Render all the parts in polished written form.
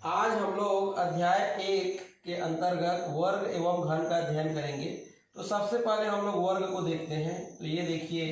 आज हम लोग अध्याय 1 के अंतर्गत वर्ग एवं घन का अध्ययन करेंगे। तो सबसे पहले हम लोग वर्ग को देखते हैं। तो ये देखिए,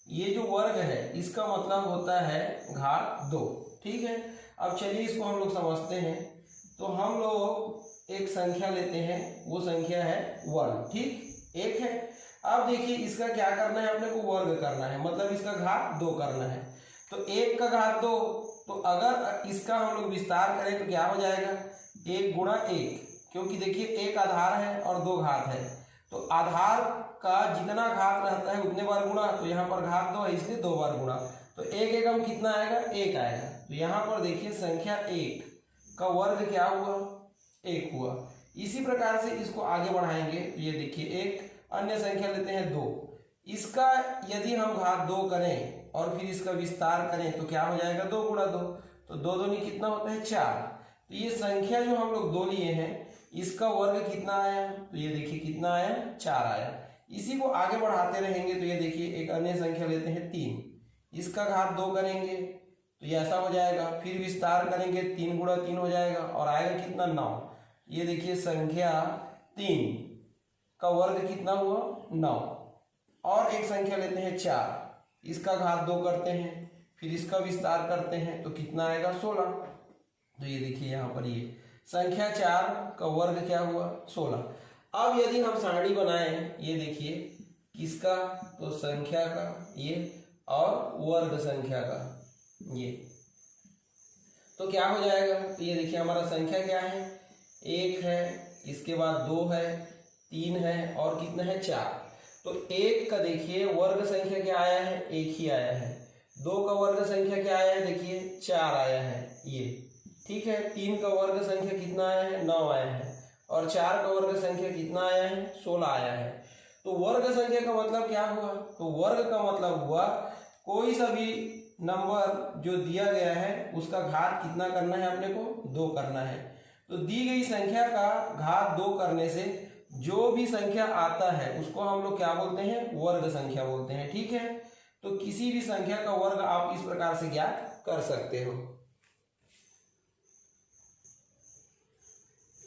ये जो वर्ग है इसका मतलब होता है घात 2। ठीक है, अब चलिए इसको हम लोग समझते हैं। तो हम लोग एक संख्या लेते हैं, वो संख्या है 1। ठीक, एक है। अब देखिए इसका क्या करना है, अपने को वर्ग करना है, मतलब इसका घात 2 करना है। तो 1 का घात 2, तो अगर इसका हम लोग विस्तार करें तो क्या हो जाएगा, 1 गुणा 1, क्योंकि देखिए 1 आधार है और 2 घात है। तो आधार का जितना घात रहता है उतने बार गुणा, तो यहाँ पर घात 2 है इसलिए 2 बार गुणा। तो 1 एकम कितना आएगा, 1 आएगा। तो यहाँ पर देखिए संख्या 1 का वर्ग क्या हुआ, 1 हुआ। इसी प्रकार से इसको आगे बढ़ाएंगे। तो ये देखिए एक अन्य संख्या लेते हैं 2, इसका यदि हम घात 2 करें और फिर इसका विस्तार करें तो क्या हो जाएगा, 2 गुणा 2, तो 2 दूनी कितना होता है, 4। तो ये संख्या जो हम लोग 2 लिए हैं इसका वर्ग कितना आया, तो ये देखिए कितना आया, 4 आया। इसी को आगे बढ़ाते रहेंगे। तो ये देखिए एक अन्य संख्या लेते हैं 3, इसका घात 2 करेंगे तो ये ऐसा हो जाएगा, फिर विस्तार करेंगे 3 गुणा 3 हो जाएगा और आएगा कितना, 9। ये देखिए संख्या 3 का वर्ग कितना हुआ, 9। और एक संख्या लेते हैं 4, इसका घात 2 करते हैं, फिर इसका विस्तार करते हैं तो कितना आएगा, 16। तो ये देखिए यहाँ पर ये संख्या 4 का वर्ग क्या हुआ, 16। अब यदि हम सारणी बनाएं, ये देखिए किसका, तो संख्या का ये और वर्ग संख्या का ये, तो क्या हो जाएगा। तो ये देखिए हमारा संख्या क्या है, 1 है, इसके बाद 2 है, 3 है और कितना है, 4। तो 1 का देखिए वर्ग संख्या क्या आया है, 1 ही आया है। 2 का वर्ग संख्या क्या आया है, देखिए 4 आया है ये। ठीक है, 3 का वर्ग संख्या कितना आया है, 9 आया है। और 4 का वर्ग संख्या कितना आया है, 16 आया है। तो वर्ग संख्या का मतलब क्या हुआ, तो वर्ग का मतलब हुआ कोई सा भी नंबर जो दिया गया है उसका घात कितना करना है, अपने को 2 करना है। तो दी गई संख्या का घात 2 करने से जो भी संख्या आता है उसको हम लोग क्या बोलते हैं, वर्ग संख्या बोलते हैं। ठीक है, तो किसी भी संख्या का वर्ग आप इस प्रकार से ज्ञात कर सकते हो।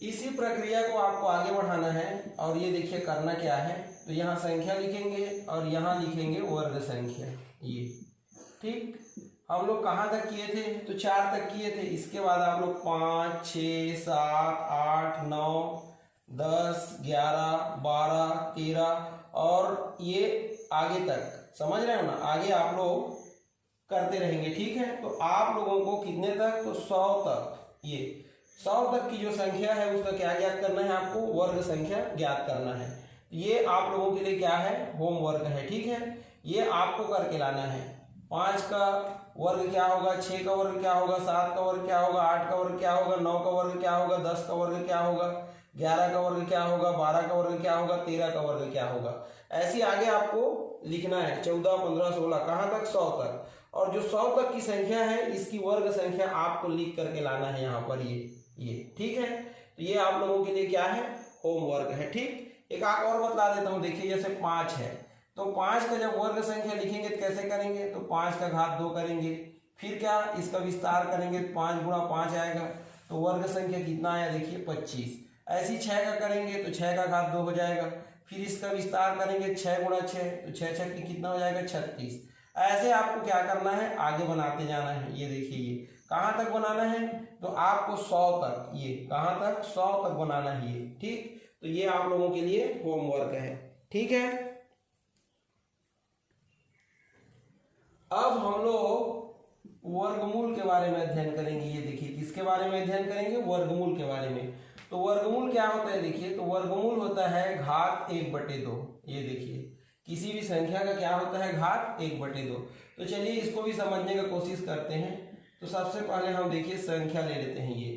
इसी प्रक्रिया को आपको आगे बढ़ाना है। और ये देखिए करना क्या है, तो यहाँ संख्या लिखेंगे और यहाँ लिखेंगे वर्ग संख्या ये। ठीक, हम लोग कहाँ तक किए थे, तो 4 तक किए थे। इसके बाद आप लोग 5, 6, 7, 8, 9, 10, 11, 12, 13 और ये आगे तक, समझ रहे हो ना, आगे आप लोग करते रहेंगे। ठीक है, तो आप लोगों को कितने तक, तो 100 तक, ये 100 तक की जो संख्या है उसका क्या ज्ञात करना है, आपको वर्ग संख्या ज्ञात करना है। ये आप लोगों के लिए क्या है, होमवर्क है। ठीक है, ये आपको करके लाना है। 5 का वर्ग क्या होगा, 6 का वर्ग क्या होगा, 7 का वर्ग क्या होगा, 8 का वर्ग क्या होगा, 9 का वर्ग क्या होगा, 10 का वर्ग क्या होगा, 11 का वर्ग क्या होगा, 12 का वर्ग क्या होगा, 13 का वर्ग क्या होगा। ऐसे आगे आपको लिखना है 14, 15, 16, कहाँ तक, 100 तक। और जो 100 तक की संख्या है इसकी वर्ग संख्या आपको लिख करके लाना है यहाँ पर ये। ठीक है, तो ये आप लोगों के लिए क्या है, होमवर्क है। ठीक, एक आग और बता देता हूँ। देखिए जैसे 5 है, तो 5 का जब वर्ग संख्या लिखेंगे तो कैसे करेंगे, तो 5 का घात 2 करेंगे, फिर क्या, इसका विस्तार करेंगे, 5 गुणा 5 आएगा, तो वर्ग संख्या कितना आया, देखिए 25। ऐसी 6 का करेंगे तो 6 का घात 2 हो जाएगा, फिर इसका विस्तार करेंगे 6 गुणा 6, तो 6 6 की कितना हो जाएगा, 36। ऐसे आपको क्या करना है, आगे बनाते जाना है। ये देखिए ये कहाँ तक बनाना है, तो आपको 100 तक, ये कहाँ तक, 100 तक बनाना है ये। ठीक, तो ये आप लोगों के लिए होमवर्क है। ठीक है, अब हम लोग वर्गमूल के बारे में अध्ययन करेंगे। ये देखिए किसके बारे में अध्ययन करेंगे, वर्गमूल के बारे में। तो वर्गमूल क्या होता है, देखिए तो वर्गमूल होता है घात 1/2। ये देखिए किसी भी संख्या का क्या होता है, घात 1/2। तो चलिए इसको भी समझने का कोशिश करते हैं। तो सबसे पहले हम देखिए संख्या ले लेते हैं। ये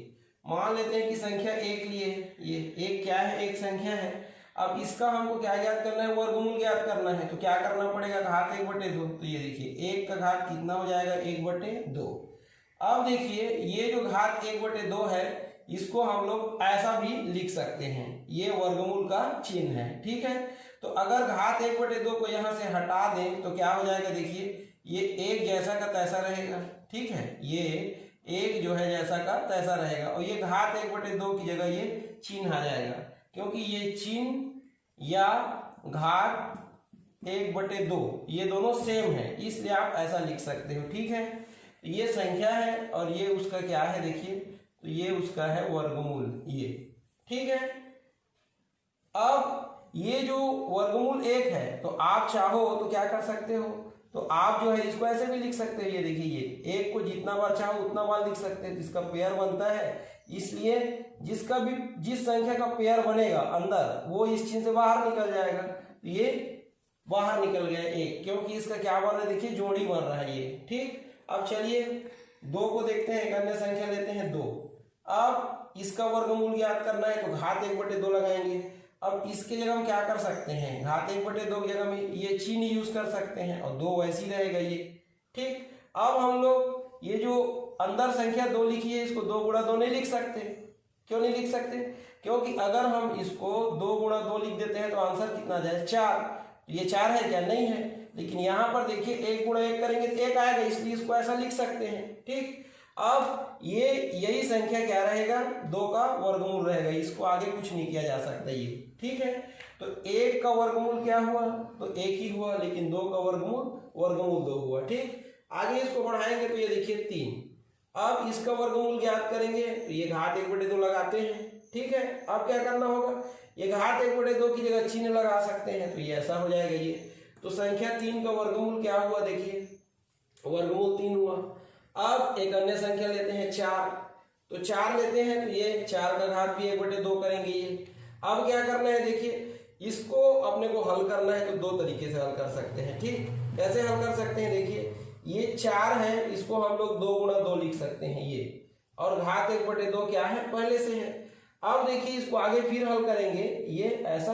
मान लेते हैं कि संख्या 1 लिए, ये 1 क्या है, एक संख्या है। अब इसका हमको क्या ज्ञात करना है, वर्गमूल ज्ञात करना है। तो क्या करना पड़ेगा, घात 1/2। तो ये देखिए 1 का घात कितना हो जाएगा, 1/2। अब देखिए ये जो घात 1/2 है इसको हम लोग ऐसा भी लिख सकते हैं, ये वर्गमूल का चिन्ह है। ठीक है, तो अगर घात 1/2 को यहाँ से हटा दें तो क्या हो जाएगा, देखिए ये एक जैसा का तैसा रहेगा। ठीक है, ये एक जो है जैसा का तैसा रहेगा, और ये घात 1/2 की जगह ये चिन्ह आ जाएगा, क्योंकि ये चिन्ह या घात 1/2 ये दोनों सेम है, इसलिए आप ऐसा लिख सकते हो। ठीक है, तो ये संख्या है और ये उसका क्या है देखिए, तो ये उसका है वर्गमूल ये। ठीक है, अब ये जो वर्गमूल 1 है, तो आप चाहो तो क्या कर सकते हो, तो आप जो है इसको ऐसे भी लिख सकते हो। ये देखिए, ये 1 को जितना बार चाहो उतना बार लिख सकते हैं, इसका पेयर बनता है, इसलिए जिसका भी जिस संख्या का पेयर बनेगा अंदर वो इस चिन्ह से बाहर निकल जाएगा। तो ये बाहर निकल गया 1, क्योंकि इसका क्या बन रहा है देखिए, जोड़ी बन रहा है ये। ठीक, अब चलिए 2 को देखते हैं, एक अन्य संख्या लेते हैं 2। अब इसका वर्गमूल ज्ञात करना है, तो घात 1/2 लगाएंगे। अब इसके जगह हम क्या कर सकते हैं, घात 1/2 की जगह में ये चिन्ह यूज कर सकते हैं और 2 वैसी रहेगा ये। ठीक, अब हम लोग ये जो अंदर संख्या 2 लिखी है, इसको 2 × 2 नहीं लिख सकते। क्यों नहीं लिख सकते, क्योंकि अगर हम इसको 2 × 2 लिख देते हैं तो आंसर कितना जाए 4। ये 4 है क्या, नहीं है, लेकिन यहाँ पर देखिए 1 × 1 करेंगे तो 1 आएगा, इसलिए इसको ऐसा लिख सकते हैं। ठीक, अब ये यही संख्या क्या रहेगा, 2 का वर्गमूल रहेगा, इसको आगे कुछ नहीं किया जा सकता ये। ठीक है, तो 1 का वर्गमूल क्या हुआ, तो 1 ही हुआ, लेकिन 2 का वर्गमूल 2 हुआ। ठीक, आगे इसको बढ़ाएंगे तो ये देखिए 3। अब इसका वर्गमूल ज्ञात करेंगे, तो ये घात 1/2 लगाते हैं। ठीक है, अब क्या करना होगा, ये घात 1/2 की जगह चिन्ह लगा सकते हैं, तो ये ऐसा हो जाएगा ये। तो संख्या 3 का वर्गमूल क्या हुआ देखिए, वर्गमूल 3 हुआ। अब एक अन्य संख्या लेते हैं 4, तो 4 लेते हैं, तो ये 4 का घात भी 1/2 करेंगे ये। अब क्या करना है देखिए, इसको अपने को हल करना है, तो 2 तरीके से हल कर सकते हैं। ठीक, कैसे हल कर सकते हैं देखिए, ये 4 है, इसको हम लोग 2 × 2 लिख सकते हैं ये, और घात 1/2 क्या है, पहले से है। अब देखिए इसको आगे फिर हल करेंगे, ये ऐसा,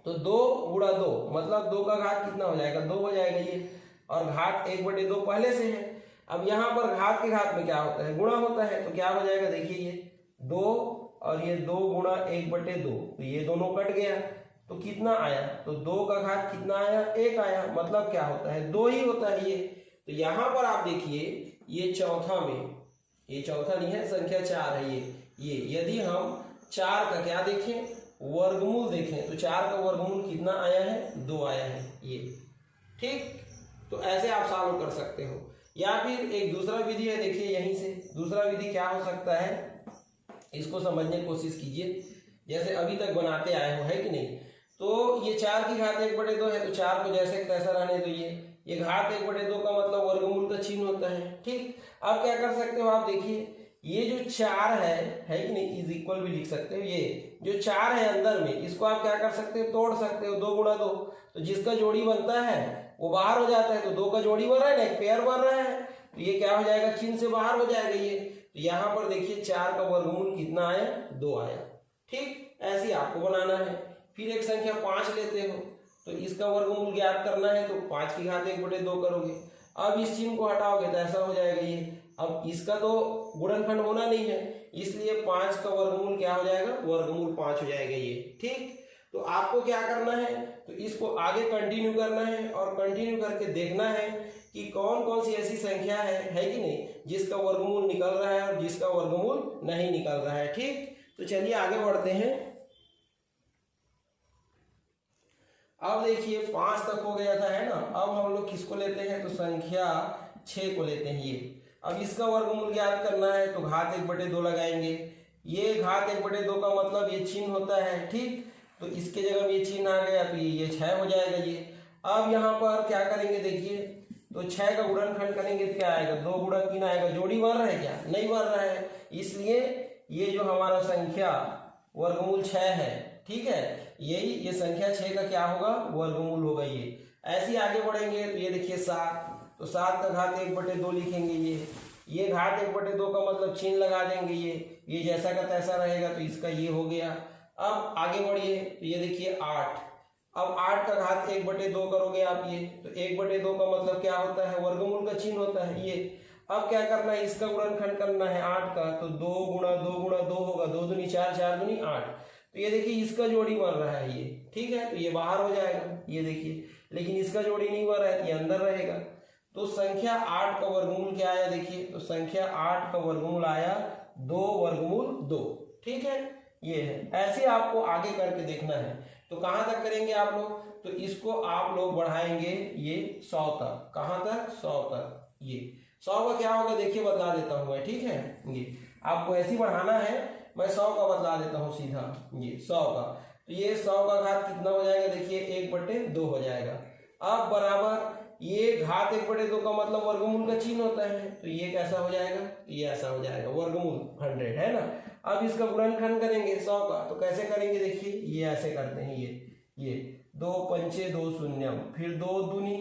तो 2 × 2 मतलब 2 का घात कितना हो जाएगा, 2 हो जाएगा ये, और घात 1/2 पहले से है। अब यहाँ पर घात के घात में क्या होता है, गुणा होता है, तो क्या हो जाएगा देखिए, ये 2 और ये 2 × 1/2, तो ये दोनों कट गया, तो कितना आया, तो 2 का घात कितना आया, 1 आया, मतलब क्या होता है, 2 ही होता है ये। तो यहाँ पर आप देखिए, ये चौथा में, ये चौथा नहीं है, संख्या 4 है ये। यदि हम 4 का क्या देखें, वर्गमूल देखें, तो 4 का वर्गमूल कितना आया है, 2 आया है ये। ठीक, तो ऐसे आप सॉल्व कर सकते हो। या फिर एक दूसरा विधि है, देखिए यहीं से दूसरा विधि क्या हो सकता है, इसको समझने की कोशिश कीजिए। जैसे अभी तक बनाते आए हो, है कि नहीं, तो ये 4 की घात 1/2 है, तो 4 को जैसे तैसा रहने दो। ये घात 1/2 का मतलब वर्गमूल का चिन्ह होता है। ठीक, अब क्या कर सकते हो, आप देखिए ये जो 4 है कि नहीं, इज इक्वल भी लिख सकते हो। ये जो 4 है अंदर में, इसको आप क्या कर सकते हो, तोड़ सकते हो, 2 × 2, तो जिसका जोड़ी बनता है वो बाहर हो जाता है, तो 2 का जोड़ी बन रहा है ना, एक पेयर बन रहा है, तो ये क्या हो जाएगा, चिन्ह से बाहर हो जाएगा ये। तो यहाँ पर देखिए 4 का वर्गमूल कितना आया, 2 आया। ठीक, ऐसे आपको बनाना है। फिर एक संख्या 5 लेते हो, तो इसका वर्गमूल ज्ञात करना है, तो 5 की घात 1/2 करोगे। अब इस चिन्ह को हटाओगे तो ऐसा हो जाएगा ये। अब इसका तो गुणनखंड होना नहीं है, इसलिए 5 का वर्गमूल क्या हो जाएगा, वर्गमूल 5 हो जाएगा ये। ठीक, तो आपको क्या करना है, तो इसको आगे कंटिन्यू करना है, और कंटिन्यू करके देखना है कि कौन कौन सी ऐसी संख्या है कि नहीं, जिसका वर्गमूल निकल रहा है और जिसका वर्गमूल नहीं निकल रहा है। ठीक, तो चलिए आगे बढ़ते हैं। अब देखिए 5 तक हो गया था, है ना। अब हम लोग किसको लेते हैं, तो संख्या 6 को लेते हैं ये। अब इसका वर्गमूल ज्ञात करना है, तो घात 1/2 लगाएंगे। ये घात 1/2 का मतलब ये चिन्ह होता है। ठीक, तो इसके जगह में ये चिन्ह आ गया, तो ये 6 हो जाएगा ये। अब यहाँ पर क्या करेंगे देखिए, तो 6 का गुणनखंड करेंगे तो क्या आएगा, 2 × 3 आएगा। जोड़ी बन रहा है क्या, नहीं बन रहा है, इसलिए ये जो हमारा संख्या वर्गमूल 6 है, ठीक है, यही ये संख्या 6 का क्या होगा, वर्गमूल होगा ये। ऐसे आगे बढ़ेंगे तो ये देखिए 7, तो 7 का घात 1/2 लिखेंगे ये घात 1/2 का मतलब चिन्ह लगा देंगे ये जैसा का तैसा रहेगा, तो इसका ये हो गया। अब आगे बढ़िए, तो ये देखिए 8, अब 8 का घात 1/2 करोगे आप ये, तो 1/2 का मतलब क्या होता है, वर्गमूल का चिन्ह होता है ये। अब क्या करना है, इसका गुणनखंड करना है 8 का, तो 2 × 2 × 2 होगा, 2 दूनी 4, 4 दूनी 8। तो ये देखिए इसका जोड़ी बन रहा है ये, ठीक है, तो ये बाहर हो जाएगा ये देखिए, लेकिन इसका जोड़ी नहीं बन रहा है, ये अंदर रहेगा। तो संख्या 8 का वर्गमूल क्या आया देखिए, तो संख्या 8 का वर्गमूल आया 2 वर्गमूल 2। ठीक है, ये है। ऐसे आपको आगे करके देखना है। तो कहाँ तक करेंगे आप लोग, तो इसको आप लोग बढ़ाएंगे ये 100 तक। कहाँ तक, 100 तक। ये 100 का क्या होगा देखिए, बतला देता हूँ मैं। ठीक है, ये आपको ऐसे ही बढ़ाना है, मैं 100 का बतला देता हूँ सीधा। ये 100 का, तो ये 100 का घात कितना हो जाएगा देखिए, 1/2 हो जाएगा। अब बराबर ये घात 1/2 का मतलब वर्गमूल का चिन्ह होता है, तो ये कैसा हो जाएगा, ये ऐसा हो जाएगा, वर्गमूल 100 है ना। अब इसका गुणनखंड करेंगे 100 का, तो कैसे करेंगे देखिए, ये ऐसे करते हैं। ये 2 पंचे 2 शून्यम, फिर 2 दूनी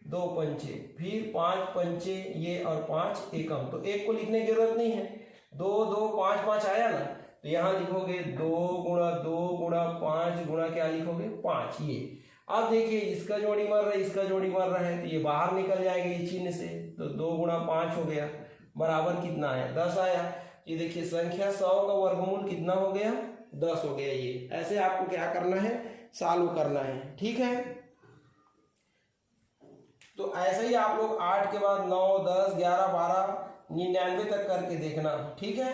2 पंचे, फिर 5 पंचे ये और 5 एकम। तो एक को लिखने की जरूरत नहीं है, 2 2 5 5 आया ना, तो यहाँ लिखोगे 2 गुणा 2 गुणा 5 गुणा क्या लिखोगे 5। ये अब देखिए इसका जोड़ी मार रहा है, इसका जोड़ी मार रहा है, तो ये बाहर निकल जाएगा ये चिन्ह से। तो 2 गुणा 5 हो गया, बराबर कितना आया, 10 आया। ये देखिए संख्या 100 का वर्गमूल कितना हो गया, 10 हो गया। ये ऐसे आपको क्या करना है, सॉल्व करना है। ठीक है, तो ऐसे ही आप लोग 8 के बाद 9 10 11 12 99 तक करके देखना। ठीक है।